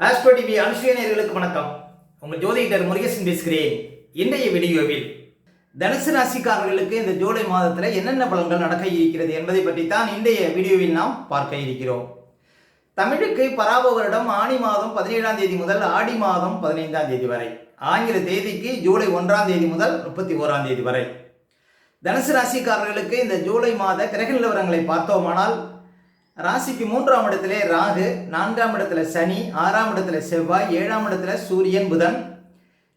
Astro TV அனுஷ்யநேயர்களுக்கு வணக்கம். உங்கள் ஜோதிடர் முருகேசன் பேசுகிறேன். இன்றைய வீடியோவில் தனுசு ராசிக்காரர்களுக்கு இந்த ஜூலை மாதத்தில் என்னென்ன பலன்கள் நடக்க இருக்கிறது என்பதை பற்றி தான் இன்றைய வீடியோவில் நாம் பார்க்க இருக்கிறோம். தமிழுக்கு பராப வருடம் ஆணி மாதம் 17ஆம் தேதி முதல் ஆடி மாதம் 15ஆம் தேதி வரை, ஆங்கில தேதிக்கு ஜூலை 1ஆம் தேதி முதல் 31ஆம் தேதி வரை. தனுசு ராசிக்காரர்களுக்கு இந்த ஜூலை மாத கிரக நிலவரங்களை பார்த்தோமானால், ராசிக்கு 3ஆம் இடத்திலே ராகு, 4ஆம் இடத்துல சனி, 6ஆம் இடத்துல செவ்வாய், 7ஆம் இடத்துல சூரியன் புதன்,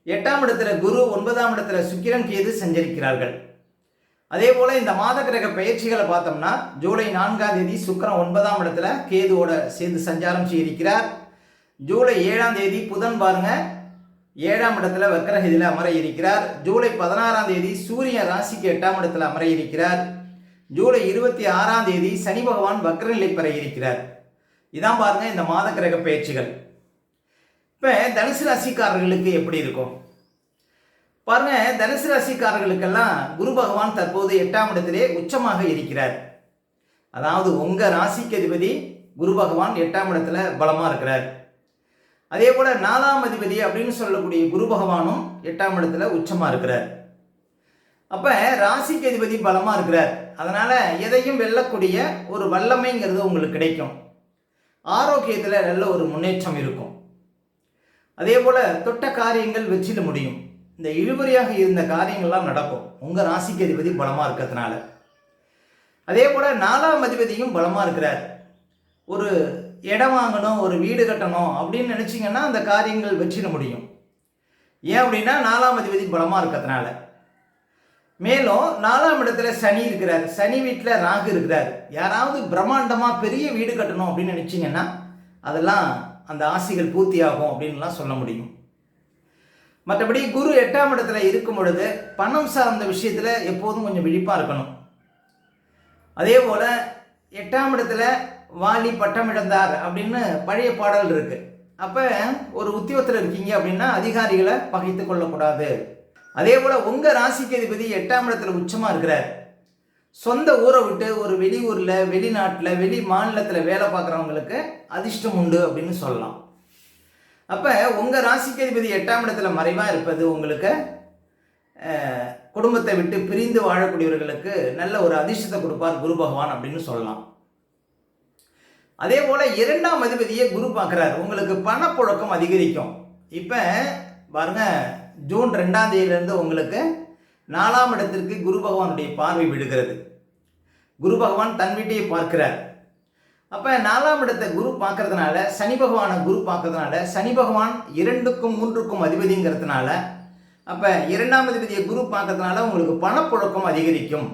8ஆம் இடத்துல குரு, 9ஆம் இடத்துல சுக்கிரன் கேது சஞ்சரிக்கிறார்கள். அதே போல இந்த மாத கிரக பயிற்சிகளை பார்த்தோம்னா, ஜூலை 4ஆம் தேதி சுக்கிரன் 9ஆம் இடத்துல கேதுவோட சேர்ந்து சஞ்சாரம் செய்திருக்கிறார். ஜூலை 7ஆம் தேதி புதன் பாருங்க 7ஆம் இடத்துல வக்ரகதியில் அமர இருக்கிறார். ஜூலை 16ஆம் தேதி சூரியன் ராசிக்கு 8ஆம் இடத்துல அமர இருக்கிறார். ஜூலை 26ஆம் தேதி சனி பகவான் வக்ரநிலை பெற இருக்கிறார். இதான் பாருங்க இந்த மாத கிரக பயிற்சிகள். இப்போ தனுசு ராசிக்காரர்களுக்கு எப்படி இருக்கும் பாருங்க. தனுசு ராசிக்காரர்களுக்கெல்லாம் குரு பகவான் தற்போது 8ஆம் இடத்திலே உச்சமாக இருக்கிறார். அதாவது உங்க ராசிக்கு அதிபதி குரு பகவான் 8ஆம் இடத்துல பலமா இருக்கிறார். அதே போல 4ஆம் அதிபதி அப்படின்னு சொல்லக்கூடிய குரு பகவானும் 8ஆம் இடத்துல உச்சமா இருக்கிறார். அப்ப ராசிக்கு அதிபதி பலமா இருக்கிறார். அதனால எதையும் வெல்லக்கூடிய ஒரு வல்லமைங்கிறது உங்களுக்கு கிடைக்கும். ஆரோக்கியத்தில் நல்ல ஒரு முன்னேற்றம் இருக்கும். அதே போல தொட்ட காரியங்கள் வெற்றிட முடியும். இந்த இழுபறியாக இருந்த காரியங்கள்லாம் நடக்கும் உங்க ராசிக்கு அதிபதி பலமா இருக்கிறதுனால. அதே போல 4ஆம் அதிபதியும் பலமா இருக்கிறார். ஒரு இடம் வாங்கணும், ஒரு வீடு கட்டணும் அப்படின்னு நினைச்சீங்கன்னா அந்த காரியங்கள் வெற்றிட முடியும். ஏன் அப்படின்னா 4ஆம் அதிபதி பலமா இருக்கிறதுனால. மேலும் 4ஆம் இடத்துல சனி இருக்கிறார். சனி வீட்டில் ராகு இருக்கிறார். யாராவது பிரம்மாண்டமாக பெரிய வீடு கட்டணும் அப்படின்னு நினச்சிங்கன்னா அதெல்லாம் அந்த ஆசைகள் பூர்த்தியாகும் அப்படின்லாம் சொல்ல முடியும். மற்றபடி குரு 8ஆம் இடத்துல இருக்கும் பொழுது பணம் சார்ந்த விஷயத்தில் எப்போதும் கொஞ்சம் விழிப்பாக இருக்கணும். அதே போல் 8ஆம் இடத்துல வாலி பட்டம் இழந்தார் அப்படின்னு பழைய பாடல் இருக்கு. அப்போ ஒரு உத்தியோகத்தில் இருக்கீங்க அப்படின்னா அதிகாரிகளை பகைத்து கொள்ளக்கூடாது. அதே போல உங்க ராசிக்கு அதிபதி 8ஆம் இடத்துல உச்சமா இருக்கிறார். சொந்த ஊரை விட்டு ஒரு வெளியூர்ல, வெளிநாட்டில், வெளி மாநிலத்தில் வேலை பார்க்குறவங்களுக்கு அதிர்ஷ்டம் உண்டு அப்படின்னு சொல்லலாம். அப்ப உங்க ராசிக்கு அதிபதி 8ஆம் இடத்துல மறைவா இருப்பது உங்களுக்கு குடும்பத்தை விட்டு பிரிந்து வாழக்கூடியவர்களுக்கு நல்ல ஒரு அதிர்ஷ்டத்தை கொடுப்பார் குரு பகவான் அப்படின்னு சொல்லலாம். அதே போல 2ஆம் அதிபதியை குரு பார்க்கிறார். உங்களுக்கு பணப்புழக்கம் அதிகரிக்கும். இப்ப பாருங்க, ஜூன் 2ஆம் தேதியிலிருந்து உங்களுக்கு 4ஆம் இடத்திற்கு குரு பகவானுடைய பார்வை விடுகிறது. குரு பகவான் தன் வீட்டையை பார்க்கிறார். அப்ப 4ஆம் இடத்தை குரு பார்க்கறதுனால, சனி பகவானை குரு பார்க்கறதுனால, சனி பகவான் 2க்கும் 3க்கும் அதிபதிங்கிறதுனால, அப்ப 2ஆம் அதிபதியை குரு பார்க்கறதுனால உங்களுக்கு பணப்புழக்கம் அதிகரிக்கும்.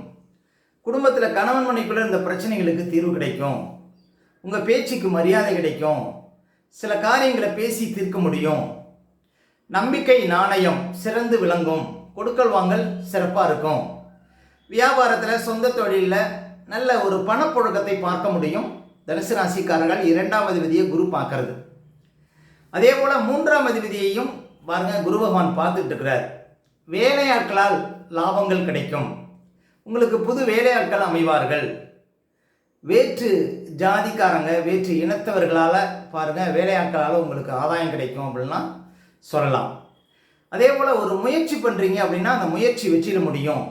குடும்பத்தில் கணவன் மனைவிக்குள்ள இந்த பிரச்சனைகளுக்கு தீர்வு கிடைக்கும். உங்க பேச்சுக்கு மரியாதை கிடைக்கும். சில காரியங்களை பேசி தீர்க்க முடியும். நம்பிக்கை நாணயம் சிறந்து விளங்கும். கொடுக்கல் வாங்கல் சிறப்பாக இருக்கும். வியாபாரத்தில், சொந்த தொழிலில் நல்ல ஒரு பணப்புழக்கத்தை பார்க்க முடியும். தனுசு ராசிக்காரர்கள் 2ஆம் அதிபதியை குரு பார்க்கறது. அதே போல் 3ஆம் அதிபதியையும் பாருங்க குரு பகவான் பார்த்துட்டு இருக்கிறார். வேலையாட்களால் லாபங்கள் கிடைக்கும். உங்களுக்கு புது வேலையாட்கள் அமைவார்கள். வேற்று ஜாதிக்காரங்க, வேற்று இனத்தவர்களால் பாருங்க வேலையாட்களால் உங்களுக்கு ஆதாயம் கிடைக்கும் அப்படின்னா சொல்லலாம். அதே போல் ஒரு முயற்சி பண்ணுறீங்க அப்படின்னா அந்த முயற்சி வெற்றிட முடியும்.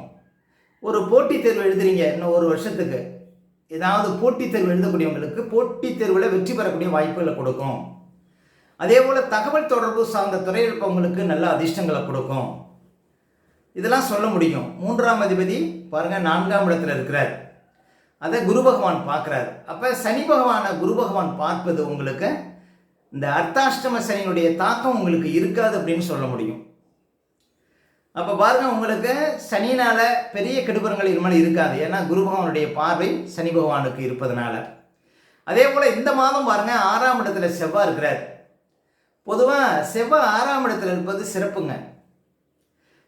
ஒரு போட்டித் தேர்வு எழுதுறீங்க, இன்னும் ஒரு வருஷத்துக்கு ஏதாவது போட்டித் தேர்வு எழுதக்கூடியவங்களுக்கு போட்டித் தேர்வில் வெற்றி பெறக்கூடிய வாய்ப்புகளை கொடுக்கும். அதே போல் தகவல் தொடர்பு சார்ந்த துறையில் இருப்பவங்களுக்கு நல்ல அதிர்ஷ்டங்களை கொடுக்கும். இதெல்லாம் சொல்ல முடியும். 3ஆம் அதிபதி பாருங்க 4ஆம் இடத்துல இருக்கிறார். அதை குரு பகவான் பார்க்குறார். அப்போ சனி பகவானை குரு பகவான் பார்ப்பது உங்களுக்கு இந்த அர்த்தாஷ்டம சனியினுடைய தாக்கம் உங்களுக்கு இருக்காது அப்படின்னு சொல்ல முடியும். அப்போ பாருங்க, உங்களுக்கு சனியினால பெரிய கெடுபரங்கள் இனிமேல் இருக்காது. ஏன்னா குரு பகவானுடைய பார்வை சனி பகவானுக்கு இருப்பதனால. அதே போல் இந்த மாதம் பாருங்க 6ஆம் இடத்துல செவ்வாய் இருக்கிறார். பொதுவாக செவ்வாய் 6ஆம் இடத்துல இருப்பது சிறப்புங்க.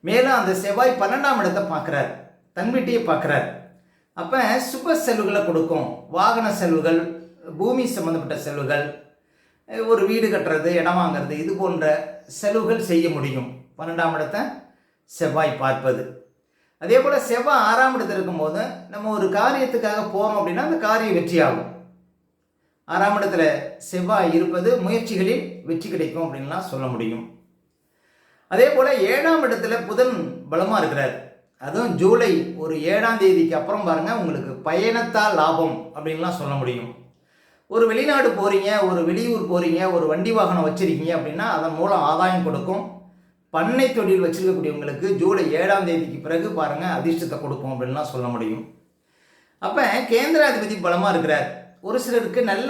மேலும் அந்த செவ்வாய் 12ஆம் இடத்தை பார்க்குறார், தன் வீட்டையே பார்க்குறார். அப்போ சுப செலவுகளை கொடுக்கும். வாகன செலவுகள், பூமி சம்பந்தப்பட்ட செலவுகள், ஒரு வீடு கட்டுறது, இடம் வாங்கிறது, இது போன்ற செலவுகள் செய்ய முடியும் 12ஆம் இடத்தை செவ்வாய் பார்ப்பது. அதே போல் செவ்வாய் 6ஆம் இடத்துல இருக்கும்போது நம்ம ஒரு காரியத்துக்காக போகிறோம் அப்படின்னா அந்த காரியம் வெற்றியாகும். 6ஆம் இடத்துல செவ்வாய் இருப்பது முயற்சிகளில் வெற்றி கிடைக்கும் அப்படின்லாம் சொல்ல முடியும். அதே போல் 7ஆம் இடத்துல புதன் பலமாக இருக்கிறார். அதுவும் ஜூலை ஒரு 7ஆம் தேதிக்கு அப்புறம் பாருங்கள், உங்களுக்கு பயணத்தால் லாபம் அப்படின்லாம் சொல்ல முடியும். ஒரு வெளிநாடு போகிறீங்க, ஒரு வெளியூர் போகிறீங்க, ஒரு வண்டி வாகனம் வச்சுருக்கீங்க அப்படின்னா அதன் மூலம் ஆதாயம் கொடுக்கும். பண்ணை தொழில் வச்சுருக்கக்கூடியவங்களுக்கு ஜூலை 7ஆம் தேதிக்கு பிறகு பாருங்கள் அதிர்ஷ்டத்தை கொடுக்கும் அப்படின்லாம் சொல்ல முடியும். அப்போ கேந்திராதிபதி பலமாக இருக்கிறார். ஒரு சிலருக்கு நல்ல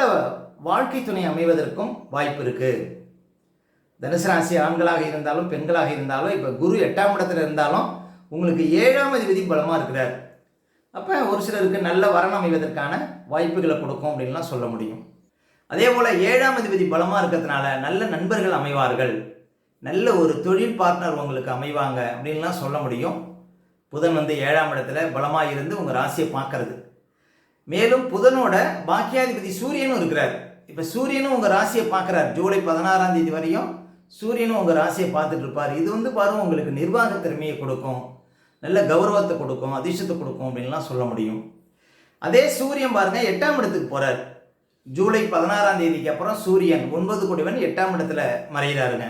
வாழ்க்கை துணை அமைவதற்கும் வாய்ப்பு இருக்குது. தனுசு ராசி ஆண்களாக இருந்தாலும் பெண்களாக இருந்தாலும், இப்போ குரு 8ஆம் இடத்துல இருந்தாலும் உங்களுக்கு 7ஆம் அதிபதி பலமாக இருக்கிறார். அப்போ ஒரு சிலருக்கு நல்ல வரன் அமைவதற்கான வாய்ப்புகளை கொடுக்கும் அப்படின்லாம் சொல்ல முடியும். அதே போல் 7ஆம் அதிபதி பலமாக இருக்கிறதுனால நல்ல நண்பர்கள் அமைவார்கள், நல்ல ஒரு தொழில் பார்ட்னர் உங்களுக்கு அமைவாங்க அப்படின்லாம் சொல்ல முடியும். புதன் 7ஆம் இடத்துல பலமாக இருந்து உங்கள் ராசியை பார்க்கறது. மேலும் புதனோட பாக்கியாதிபதி சூரியனும் இருக்கிறார். இப்போ சூரியனும் உங்கள் ராசியை பார்க்குறார். ஜூலை 16ஆம் தேதி வரையும் சூரியனும் உங்கள் ராசியை பார்த்துட்டு இருப்பார். இது பாருங்கள் உங்களுக்கு நிர்வாக திறமையை கொடுக்கும், நல்ல கௌரவத்தை கொடுக்கும், அதிர்ஷ்டத்தை கொடுக்கும் அப்படின்லாம் சொல்ல முடியும். அதே சூரியன் பாருங்கள் 8ஆம் இடத்துக்கு போகிறார். ஜூலை 16ஆம் தேதிக்கு அப்புறம் சூரியன் 9 கூடியவன் 8ஆம் இடத்துல மறைகிறாருங்க.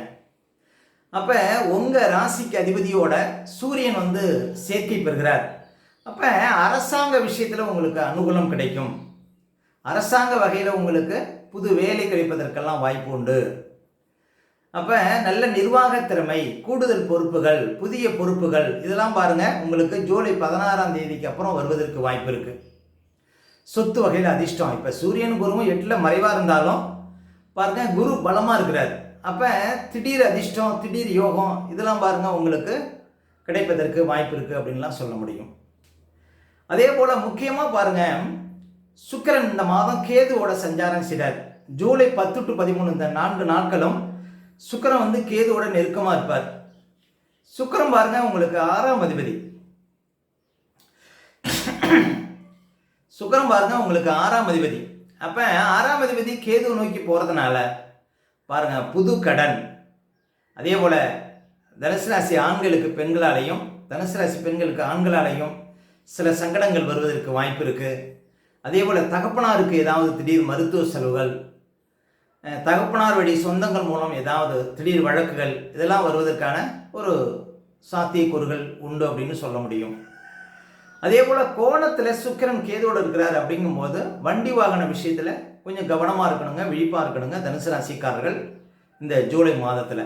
அப்போ உங்கள் ராசிக்கு அதிபதியோட சூரியன் சேர்க்கை பெறுகிறார். அப்போ அரசாங்க விஷயத்தில் உங்களுக்கு அனுகூலம் கிடைக்கும். அரசாங்க வகையில் உங்களுக்கு புது வேலை கிடைப்பதற்கெல்லாம் வாய்ப்பு உண்டு. அப்போ நல்ல நிர்வாக திறமை, கூடுதல் பொறுப்புகள், புதிய பொறுப்புகள் இதெல்லாம் பாருங்கள் உங்களுக்கு ஜூலை 16ஆம் தேதிக்கு அப்புறம் வருவதற்கு வாய்ப்பு இருக்குது. சொத்து வகையில் அதிர்ஷ்டம். இப்போ சூரியன் குருவும் 8ல் மறைவாக இருந்தாலும் பாருங்கள் குரு பலமாக இருக்கிறார். அப்போ திடீர் அதிர்ஷ்டம், திடீர் யோகம் இதெல்லாம் பாருங்கள் உங்களுக்கு கிடைப்பதற்கு வாய்ப்பு இருக்குது அப்படின்லாம் சொல்ல முடியும். அதே போல் முக்கியமாக பாருங்கள், சுக்கிரன் இந்த மாதம் கேதுவோட சஞ்சாரம் செய்கிறார். ஜூலை 10 to 13 இந்த 4 நாட்களும் சுக்கிரன் கேதுவோட நெருக்கமாக இருப்பார். சுக்கிரன் பாருங்கள் உங்களுக்கு 6ஆம் அதிபதி. சுக்கிரன் பாருங்கள் உங்களுக்கு 6ஆம் அதிபதி. அப்போ 6ஆம் அதிபதி கேது நோக்கி போகிறதுனால பாருங்கள் புது கடன். அதே போல் தனுசு ராசி ஆண்களுக்கு பெண்களாலையும், தனுசு ராசி பெண்களுக்கு ஆண்களாலையும் சில சங்கடங்கள் வருவதற்கு வாய்ப்பு இருக்குது. அதே போல் தகப்பனாருக்கு ஏதாவது திடீர் மருத்துவ செலவுகள், தகப்பனார் வழி சொந்தங்கள் மூலம் ஏதாவது திடீர் வழக்குகள் இதெல்லாம் வருவதற்கான ஒரு சாத்தியக்கூறுகள் உண்டு அப்படின்னு சொல்ல முடியும். அதே போல் கோணத்தில் சுக்கிரன் கேதோடு இருக்கிறார். அப்படிங்கும்போது வண்டி வாகன விஷயத்தில் கொஞ்சம் கவனமாக இருக்கணுங்க, விழிப்பாக இருக்கணுங்க தனுசு ராசிக்காரர்கள் இந்த ஜூலை மாதத்தில்.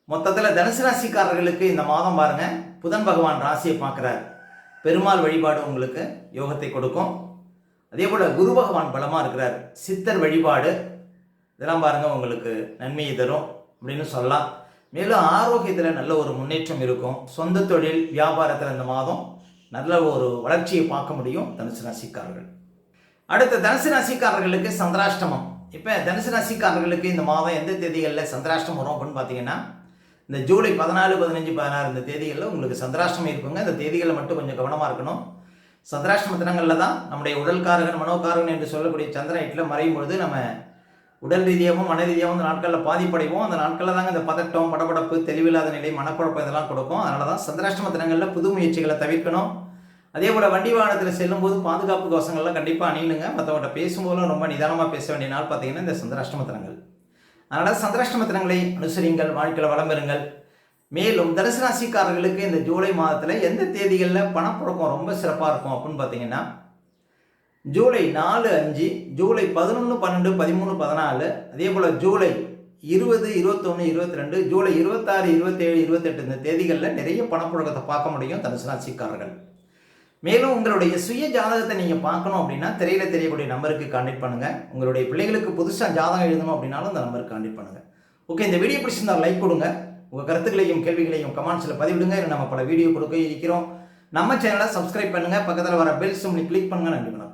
மொத்தத்தில் தனுசு ராசிக்காரர்களுக்கு இந்த மாதம் பாருங்கள் புதன் பகவான் ராசியை பார்க்குறார். பெருமாள் வழிபாடு உங்களுக்கு யோகத்தை கொடுக்கும். அதே போல் குரு பகவான் பலமாக இருக்கிறார். சித்தர் வழிபாடு இதெல்லாம் பாருங்கள் உங்களுக்கு நன்மையை தரும் அப்படின்னு சொல்லலாம். மேலும் ஆரோக்கியத்தில் நல்ல ஒரு முன்னேற்றம் இருக்கும். சொந்த தொழில் வியாபாரத்தில் இந்த மாதம் நல்ல ஒரு வளர்ச்சியை பார்க்க முடியும் தனுசு ராசிக்காரர்கள். அடுத்த தனுசு ராசிக்காரர்களுக்கு சந்திராஷ்டமம். இப்போ தனுசு ராசிக்காரர்களுக்கு இந்த மாதம் எந்த தேதிகளில் சந்திராஷ்டமம் வரும் அப்படின்னு பார்த்தீங்கன்னா, இந்த ஜூலை 14, 15, 16 இந்த தேதிகளில் உங்களுக்கு சந்திராஷ்டமம் இருக்குங்க. இந்த தேதிகளில் மட்டும் கொஞ்சம் கவனமாக இருக்கணும். சந்திராஷ்டம தினங்களில் தான் நம்முடைய உடல்காரகன் மனோகாரகன் என்று சொல்லக்கூடிய சந்திரன் 8ல் மறையும் பொழுது நம்ம உடல் ரீதியாகவும் மன ரீதியாகவும் அந்த நாட்களில் பாதிப்படைவோம். அந்த நாட்களில் தாங்க இந்த பதட்டம், படபடப்பு, தெளிவில்லாத நிலை, மனக்குழப்பம் இதெல்லாம் கொடுக்கும். அதனால தான் சந்திராஷ்டம தினங்களில் புது முயற்சிகளை தவிர்க்கணும். அதே போல் வண்டி வாகனத்தில் செல்லும்போது பாதுகாப்பு கவசங்கள்லாம் கண்டிப்பாக அணியணுங்க. மற்றவங்கள்ட்ட பேசும்போதும் ரொம்ப நிதானமாக பேச வேண்டிய நாள் பார்த்தீங்கன்னா இந்த சந்திராஷ்டம தினங்கள். அதனால் சந்திராஷ்டம தினங்களை அனுசரிங்கள், வாழ்க்கையில் வளம் பெறுங்கள். மேலும் தனுசு ராசிக்காரர்களுக்கு இந்த ஜூலை மாதத்தில் எந்த தேதிகளில் பணப்புழக்கம் ரொம்ப சிறப்பாக இருக்கும் அப்படின்னு பார்த்தீங்கன்னா, ஜூலை 4, 5, ஜூலை 11, 12, 13, 14, அதே போல் ஜூலை 20, 21, 22, ஜூலை 26, 27, 28 இந்த தேதிகளில் நிறைய பணப்புழக்கத்தை பார்க்க முடியும் தனுசு ராசிக்காரர்கள். மேலும் உங்களுடைய சுய ஜாதகத்தை நீங்கள் பார்க்கணும் அப்படின்னா திரையில் தெரியக்கூடிய நம்பருக்கு கான்டெக்ட் பண்ணுங்கள். உங்களுடைய பிள்ளைகளுக்கு புதுசாக ஜாதகம் எழுதணும் அப்படின்னாலும் அந்த நம்பருக்கு கான்டெக்ட் பண்ணுங்கள். ஓகே, இந்த வீடியோ பிடிச்சிருந்தால் லைக் கொடுங்க. உங்கள் கருத்துக்களையும் கேள்விகளையும் கமெண்ட்ஸில் பதிவிடுங்க. நம்ம பல வீடியோ கொடுக்க இருக்கிறோம். நம்ம சேனலை சப்ஸ்கிரைப் பண்ணுங்கள். பக்கத்தில் வர பெல் சிம்லி கிளிக் பண்ணுங்கள். நன்றி.